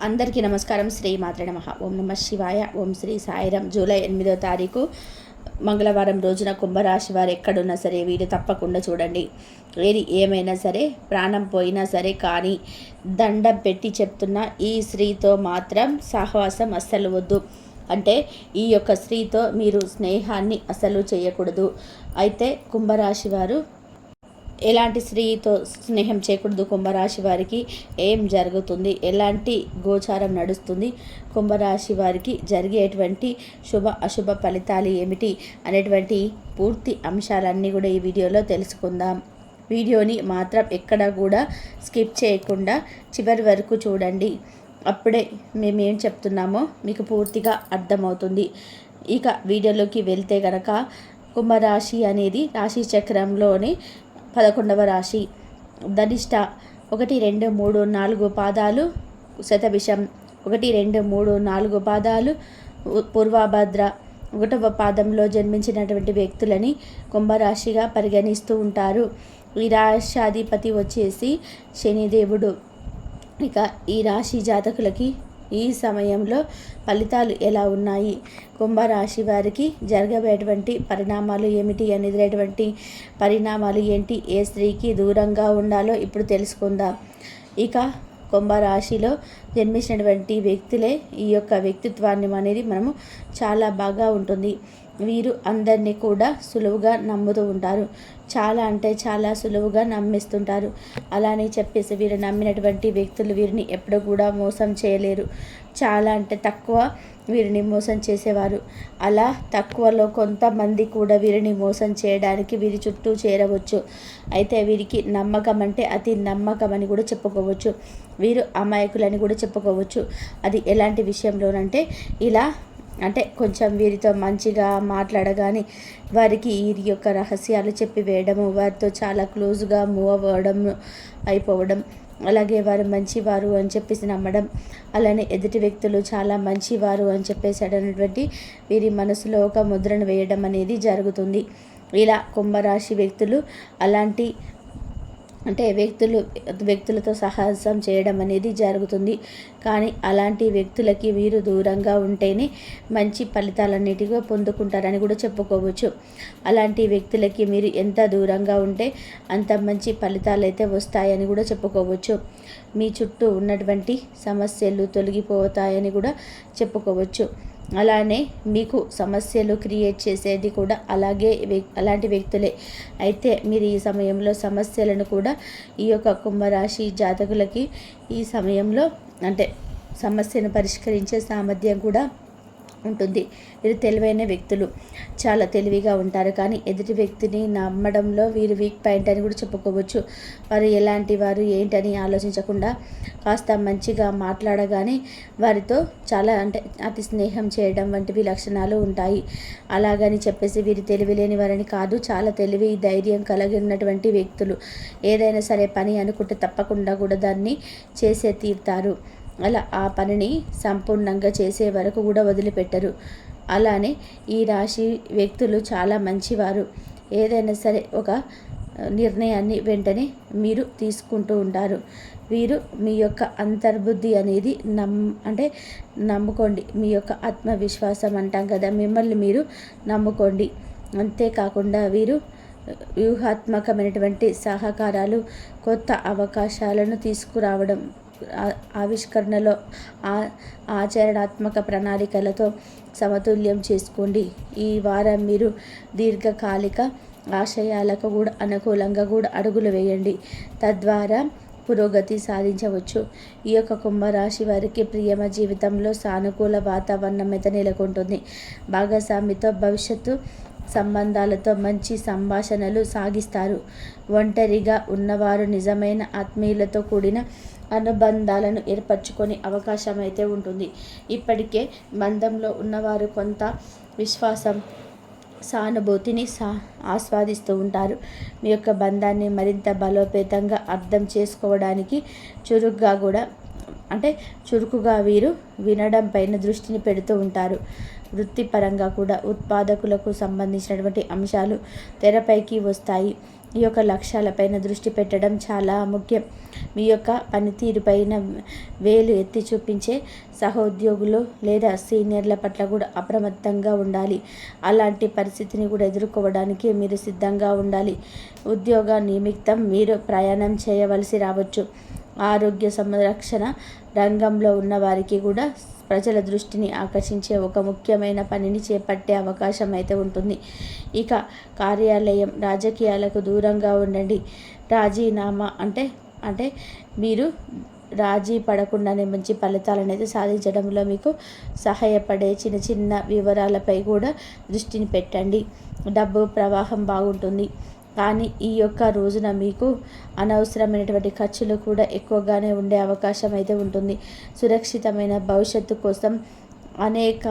అందరికీ నమస్కారం. శ్రీ మాత్రే నమః. ఓం నమ శివాయ. ఓం శ్రీ సాయిరాం. జూలై 8వ తారీఖు మంగళవారం రోజున కుంభరాశి వారు ఎక్కడున్నా సరే వీడియో తప్పకుండా చూడండి. ఏది ఏమైనా సరే, ప్రాణం పోయినా సరే కానీ దండం పెట్టి చెప్తున్న ఈ స్త్రీతో మాత్రం సహవాసం అస్సలు వద్దు. అంటే ఈ యొక్క స్త్రీతో మీరు స్నేహాన్ని అసలు చేయకూడదు. అయితే కుంభరాశి వారు ఎలాంటి స్త్రీతో స్నేహం చేయకూడదు, కుంభరాశి వారికి ఏం జరుగుతుంది, ఎలాంటి గోచారం నడుస్తుంది, కుంభరాశి వారికి జరిగేటువంటి శుభ అశుభ ఫలితాలు ఏమిటి అనేటువంటి పూర్తి అంశాలన్నీ కూడా ఈ వీడియోలో తెలుసుకుందాం. వీడియోని మాత్రం ఎక్కడ కూడా స్కిప్ చేయకుండా చివరి వరకు చూడండి. అప్పుడే మేమేం చెప్తున్నామో మీకు పూర్తిగా అర్థమవుతుంది. ఇక వీడియోలోకి వెళ్తే గనక కుంభరాశి అనేది రాశి చక్రంలోని 11వ రాశి. ధనిష్ట 1, 2, 3, 4 పాదాలు, శతభిషం 1, 2, 3, 4 పాదాలు, పూర్వభద్ర 1వ పాదంలో జన్మించినటువంటి వ్యక్తులని కుంభరాశిగా పరిగణిస్తూ ఉంటారు. ఈ రాశాధిపతి వచ్చేసి శనిదేవుడు. ఇక ఈ రాశి జాతకులకి ఈ సమయంలో ఫలితాలు ఎలా ఉన్నాయి, కుంభరాశి వారికి జరగబోయేటువంటి పరిణామాలు ఏమిటి, ఎదురైనటువంటి పరిణామాలు ఏంటి, ఏ స్త్రీకి దూరంగా ఉండాలో ఇప్పుడు తెలుసుకుందాం. ఇక కుంభరాశిలో జన్మించినటువంటి వ్యక్తులే ఈ యొక్క వ్యక్తిత్వాన్ని అనేది మనము చాలా బాగా ఉంటుంది. వీరు అందరినీ కూడా సులువుగా నమ్ముతూ ఉంటారు. చాలా అంటే చాలా సులువుగా నమ్మిస్తుంటారు. అలానే చెప్పేసి వీరు నమ్మినటువంటి వ్యక్తులు వీరిని ఎప్పుడూ కూడా మోసం చేయలేరు. చాలా అంటే తక్కువ వీరిని మోసం చేసేవారు. అలా తక్కువలో కొంతమంది కూడా వీరిని మోసం చేయడానికి వీరి చుట్టూ చేరవచ్చు. అయితే వీరికి నమ్మకం అంటే అతి నమ్మకం అని కూడా చెప్పుకోవచ్చు. వీరు అమాయకులని కూడా చెప్పుకోవచ్చు. అది ఎలాంటి విషయంలోనంటే ఇలా అంటే కొంచెం వీరితో మంచిగా మాట్లాడగానే వారికి వీరి యొక్క రహస్యాలు చెప్పి వేయడము, వారితో చాలా క్లోజ్గా మూవ్ అవ్వడం అయిపోవడం, అలాగే వారు మంచివారు అని చెప్పేసి నమ్మడం, అలానే ఎదుటి వ్యక్తులు చాలా మంచివారు అని చెప్పేసి అనేటువంటి వీరి మనసులో ఒక ముద్రను వేయడం అనేది జరుగుతుంది. ఇలా కుంభరాశి వ్యక్తులు అలాంటి అంటే వ్యక్తులతో సాహసం చేయడం అనేది జరుగుతుంది. కానీ అలాంటి వ్యక్తులకి వీరు దూరంగా ఉంటేనే మంచి ఫలితాలన్నిటిగా పొందుకుంటారని కూడా చెప్పుకోవచ్చు. అలాంటి వ్యక్తులకి మీరు ఎంత దూరంగా ఉంటే అంత మంచి ఫలితాలు అయితే వస్తాయని కూడా చెప్పుకోవచ్చు. మీ చుట్టూ ఉన్నటువంటి సమస్యలు తొలగిపోతాయని కూడా చెప్పుకోవచ్చు. అలానే మీకు సమస్యలు క్రియేట్ చేసేది కూడా అలాంటి వ్యక్తులే. అయితే మీరు ఈ సమయంలో సమస్యలను కూడా ఈ యొక్క కుంభరాశి జాతకులకి ఈ సమయంలో అంటే సమస్యను పరిష్కరించే సామర్థ్యం కూడా ఉంటుంది. వీరు తెలివైన వ్యక్తులు, చాలా తెలివిగా ఉంటారు. కానీ ఎదుటి వ్యక్తిని నమ్మడంలో వీరు వీక్ పాయింట్ అని కూడా చెప్పుకోవచ్చు. వారు ఎలాంటి వారు ఏంటని ఆలోచించకుండా కాస్త మంచిగా మాట్లాడగానే వారితో చాలా అంటే అతి స్నేహం చేయడం వంటివి లక్షణాలు ఉంటాయి. అలాగని చెప్పేసి వీరు తెలివి లేని వారని కాదు. చాలా తెలివి ధైర్యం కలిగి ఉన్నటువంటి వ్యక్తులు. ఏదైనా సరే పని అనుకుంటే తప్పకుండా కూడా దాన్ని చేసే తీరుతారు. అలా ఆ పనిని సంపూర్ణంగా చేసే వరకు కూడా వదిలిపెట్టరు. అలానే ఈ రాశి వ్యక్తులు చాలా మంచివారు. ఏదైనా సరే ఒక నిర్ణయాన్ని వెంటనే మీరు తీసుకుంటూ ఉంటారు. వీరు మీ యొక్క అంతర్బుద్ధి అనేది నమ్ముకోండి. మీ యొక్క ఆత్మవిశ్వాసం అంటాం కదా, మిమ్మల్ని మీరు నమ్ముకోండి. అంతేకాకుండా వీరు వ్యూహాత్మకమైనటువంటి సహకారాలు, కొత్త అవకాశాలను తీసుకురావడం, ఆవిష్కరణలో ఆచరణాత్మక ప్రణాళికలతో సమతుల్యం చేసుకోండి. ఈ వారం మీరు దీర్ఘకాలిక ఆశయాలకు కూడా అనుకూలంగా కూడా అడుగులు వేయండి. తద్వారా పురోగతి సాధించవచ్చు. ఈ యొక్క కుంభరాశి వారికి ప్రియమ జీవితంలో సానుకూల వాతావరణం అయితే నెలకొంటుంది. భాగస్వామితో భవిష్యత్తు సంబంధాలతో మంచి సంభాషణలు సాగిస్తారు. ఒంటరిగా ఉన్నవారు నిజమైన ఆత్మీయులతో కూడిన అనుబంధాలను ఏర్పరచుకొని అవకాశం అయితే ఉంటుంది. ఇప్పటికే బంధంలో ఉన్నవారు కొంత విశ్వాసం, సానుభూతిని ఆస్వాదిస్తూ ఉంటారు. మీ యొక్క బంధాన్ని మరింత బలోపేతంగా అర్థం చేసుకోవడానికి చురుకుగా వీరు వినడం పైన దృష్టిని పెడుతూ ఉంటారు. వృత్తిపరంగా కూడా ఉత్పాదకులకు సంబంధించినటువంటి అంశాలు తెరపైకి వస్తాయి. ఈ యొక్క లక్ష్యాలపైన దృష్టి పెట్టడం చాలా ముఖ్యం. మీ యొక్క పనితీరుపైన వేలు ఎత్తి చూపించే సహోద్యోగులు లేదా సీనియర్ల పట్ల కూడా అప్రమత్తంగా ఉండాలి. అలాంటి పరిస్థితిని కూడా ఎదుర్కోవడానికి మీరు సిద్ధంగా ఉండాలి. ఉద్యోగ నిమిత్తం మీరు ప్రయాణం చేయవలసి రావచ్చు. ఆరోగ్య సంరక్షణ రంగంలో ఉన్న వారికి కూడా ప్రజల దృష్టిని ఆకర్షించే ఒక ముఖ్యమైన పనిని చేపట్టే అవకాశం అయితే ఉంటుంది. ఇక కార్యాలయం, రాజకీయాలకు దూరంగా ఉండండి. రాజీనామా అంటే మీరు రాజీ పడకుండానే మంచి ఫలితాలను అయితే సాధించడంలో మీకు సహాయపడే చిన్న చిన్న వివరాలపై కూడా దృష్టిని పెట్టండి. డబ్బు ప్రవాహం బాగుంటుంది, కానీ ఈ యొక్క రోజున మీకు అనవసరమైనటువంటి ఖర్చులు కూడా ఎక్కువగానే ఉండే అవకాశం అయితే ఉంటుంది. సురక్షితమైన భవిష్యత్తు కోసం అనేక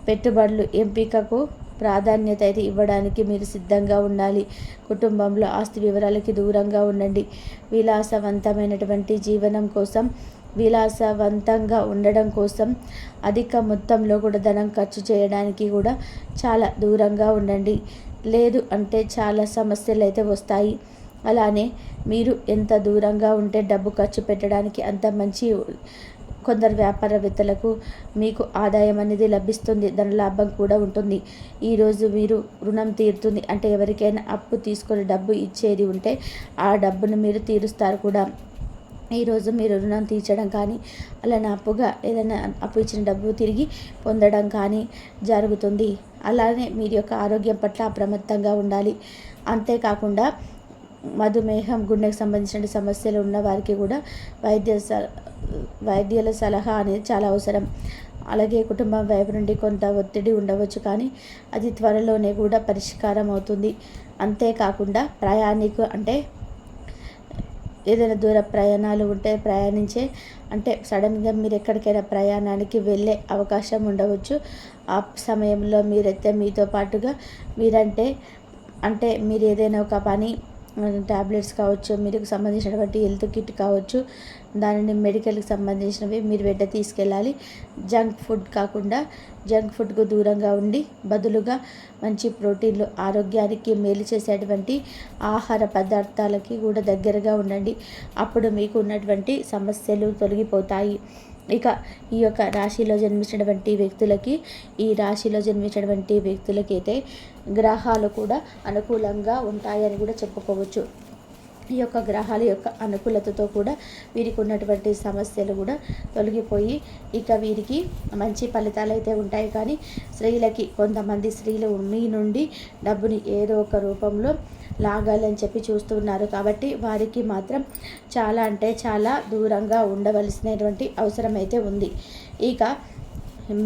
పెట్టుబడులు ఎంపికకు ప్రాధాన్యత అయితే ఇవ్వడానికి మీరు సిద్ధంగా ఉండాలి. కుటుంబంలో ఆస్తి వివరాలకి దూరంగా ఉండండి. విలాసవంతమైనటువంటి జీవనం కోసం, విలాసవంతంగా ఉండడం కోసం అధిక మొత్తంలో కూడా ధనం ఖర్చు చేయడానికి కూడా చాలా దూరంగా ఉండండి. లేదు అంటే చాలా సమస్యలు అయితే వస్తాయి. అలానే మీరు ఎంత దూరంగా ఉంటే డబ్బు ఖర్చు పెట్టడానికి అంత మంచి. కొందరు వ్యాపారవేత్తలకు మీకు ఆదాయం అనేది లభిస్తుంది, ధన లాభం కూడా ఉంటుంది. ఈరోజు మీరు రుణం తీరుతుంది, అంటే ఎవరికైనా అప్పు తీసుకొని డబ్బు ఇచ్చేది ఉంటే ఆ డబ్బును మీరు తీరుస్తారు కూడా. ఈరోజు మీరు రుణం తీర్చడం కానీ, అలానే అప్పుగా ఏదైనా అప్పు ఇచ్చిన డబ్బు తిరిగి పొందడం కానీ జరుగుతుంది. అలానే మీరు యొక్క ఆరోగ్యం పట్ల అప్రమత్తంగా ఉండాలి. అంతేకాకుండా మధుమేహం, గుండెకు సంబంధించిన సమస్యలు ఉన్న వారికి కూడా వైద్యుల సలహా అనేది చాలా అవసరం. అలాగే కుటుంబం వైపు నుండి కొంత ఒత్తిడి ఉండవచ్చు, కానీ అది త్వరలోనే కూడా పరిష్కారం అవుతుంది. అంతేకాకుండా ఏదైనా దూర ప్రయాణాలు ఉంటే సడన్గా మీరు ఎక్కడికైనా ప్రయాణానికి వెళ్ళే అవకాశం ఉండవచ్చు. ఆ సమయంలో మీరైతే మీతో పాటుగా మీరు ఏదైనా ఒక పని, ట్యాబ్లెట్స్ కావచ్చు, మీకు సంబంధించినటువంటి హెల్త్ కిట్ కావచ్చు, దానిని మెడికల్కి సంబంధించినవి మీరు వెంట తీసుకెళ్ళాలి. జంక్ ఫుడ్కు దూరంగా ఉండి బదులుగా మంచి ప్రోటీన్లు, ఆరోగ్యానికి మేలు చేసేటువంటి ఆహార పదార్థాలకి కూడా దగ్గరగా ఉండండి. అప్పుడు మీకు ఉన్నటువంటి సమస్యలు తొలగిపోతాయి. ఇక ఈ రాశిలో జన్మించినటువంటి వ్యక్తులకి అయితే గ్రహాలు కూడా అనుకూలంగా ఉంటాయని కూడా చెప్పుకోవచ్చు. ఈ గ్రహాల యొక్క అనుకూలతతో కూడా వీరికి ఉన్నటువంటి సమస్యలు కూడా తొలగిపోయి ఇక వీరికి మంచి ఫలితాలు అయితే ఉంటాయి. కానీ కొంతమంది స్త్రీలు మీ నుండి డబ్బుని ఏదో ఒక రూపంలో లాగాలని చెప్పి చూస్తున్నారు. కాబట్టి వారికి మాత్రం చాలా దూరంగా ఉండవలసినటువంటి అవసరం అయితే ఉంది. ఇక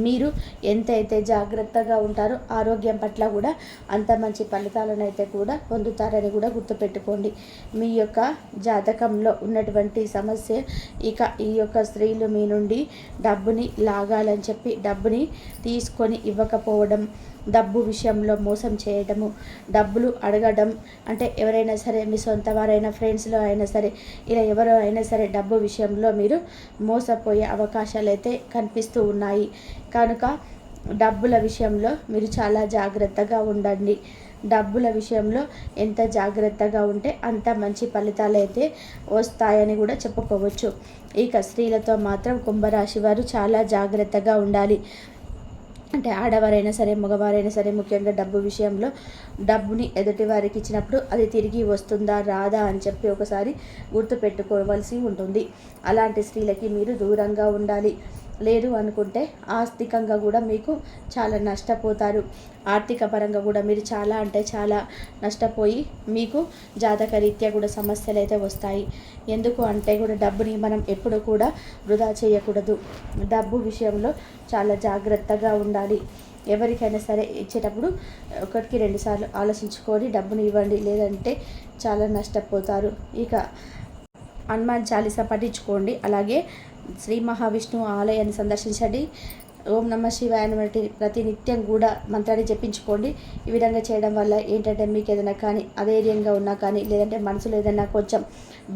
మీరు ఎంతైతే జాగ్రత్తగా ఉంటారో ఆరోగ్యం పట్ల కూడా అంత మంచి ఫలితాలను అయితే కూడా పొందుతారని కూడా గుర్తుపెట్టుకోండి. మీ యొక్క జాతకంలో ఉన్నటువంటి సమస్య ఈ స్త్రీలు మీ నుండి డబ్బుని లాగాలని చెప్పి డబ్బుని తీసుకొని ఇవ్వకపోవడం, డబ్బు విషయంలో మోసం చేయడము, డబ్బులు అడగడం, ఎవరైనా సరే మీ సొంత వారైనా ఫ్రెండ్స్లో అయినా సరే ఇలా ఎవరో అయినా సరే డబ్బు విషయంలో మీరు మోసపోయే అవకాశాలు అయితే కనిపిస్తూ ఉన్నాయి. కనుక డబ్బుల విషయంలో మీరు చాలా జాగ్రత్తగా ఉండండి. డబ్బుల విషయంలో ఎంత జాగ్రత్తగా ఉంటే అంత మంచి ఫలితాలు అయితే వస్తాయని కూడా చెప్పుకోవచ్చు. ఇక స్త్రీలతో మాత్రం కుంభరాశి వారు చాలా జాగ్రత్తగా ఉండాలి. ఆడవారైనా సరే మగవారైనా సరే ముఖ్యంగా డబ్బు విషయంలో డబ్బుని ఎదుటి వారికి ఇచ్చినప్పుడు అది తిరిగి వస్తుందా రాదా అని చెప్పి ఒకసారి గుర్తుపెట్టుకోవాల్సి ఉంటుంది. అలాంటి స్త్రీలకి మీరు దూరంగా ఉండాలి. లేదు అనుకుంటే ఆర్థికంగా కూడా మీకు చాలా నష్టపోతారు. ఆర్థిక పరంగా కూడా మీరు చాలా నష్టపోయి మీకు జాతకరీత్యా కూడా సమస్యలు అయితే వస్తాయి. ఎందుకు కూడా డబ్బుని మనం ఎప్పుడు కూడా వృధా చేయకూడదు. డబ్బు విషయంలో చాలా జాగ్రత్తగా ఉండాలి. ఎవరికైనా సరే ఇచ్చేటప్పుడు 1-2 సార్లు ఆలోచించుకొని డబ్బుని ఇవ్వండి, లేదంటే చాలా నష్టపోతారు. ఇక హనుమాన్ చాలీసా పఠించుకోండి. అలాగే శ్రీ మహావిష్ణు ఆలయాన్ని సందర్శించండి. ఓం నమః శివాయ అని ప్రతినిత్యం కూడా మంత్రాన్ని జపించుకోండి. ఈ విధంగా చేయడం వల్ల మీకు ఏదైనా కానీ అధైర్యంగా ఉన్నా కానీ, లేదంటే మనసులో ఏదైనా కొంచెం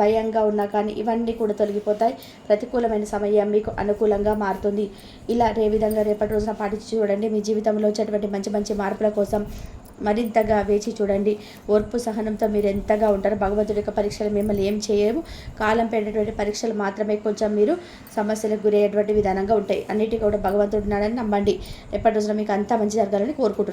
భయంగా ఉన్నా కానీ ఇవన్నీ కూడా తొలగిపోతాయి. ప్రతికూలమైన సమయం మీకు అనుకూలంగా మారుతుంది. ఇలా విధంగా రేపటి రోజున పాటించి చూడండి. మీ జీవితంలో వచ్చేటువంటి మంచి మార్పుల కోసం మరింతగా వేచి చూడండి. ఓర్పు సహనంతో మీరు ఎంతగా ఉంటారో భగవంతుడి యొక్క పరీక్షలు మిమ్మల్ని ఏం చేయవు. కాలం పెట్టేటువంటి పరీక్షలు మాత్రమే కొంచెం మీరు సమస్యలకు గురయ్యేటువంటి విధానంగా ఉంటాయి. అన్నిటికీ కూడా భగవంతుడు ఉన్నాడని నమ్మండి. ఎప్పటి రోజున మీకు అంతా మంచి జరగాలని కోరుకుంటున్నాను.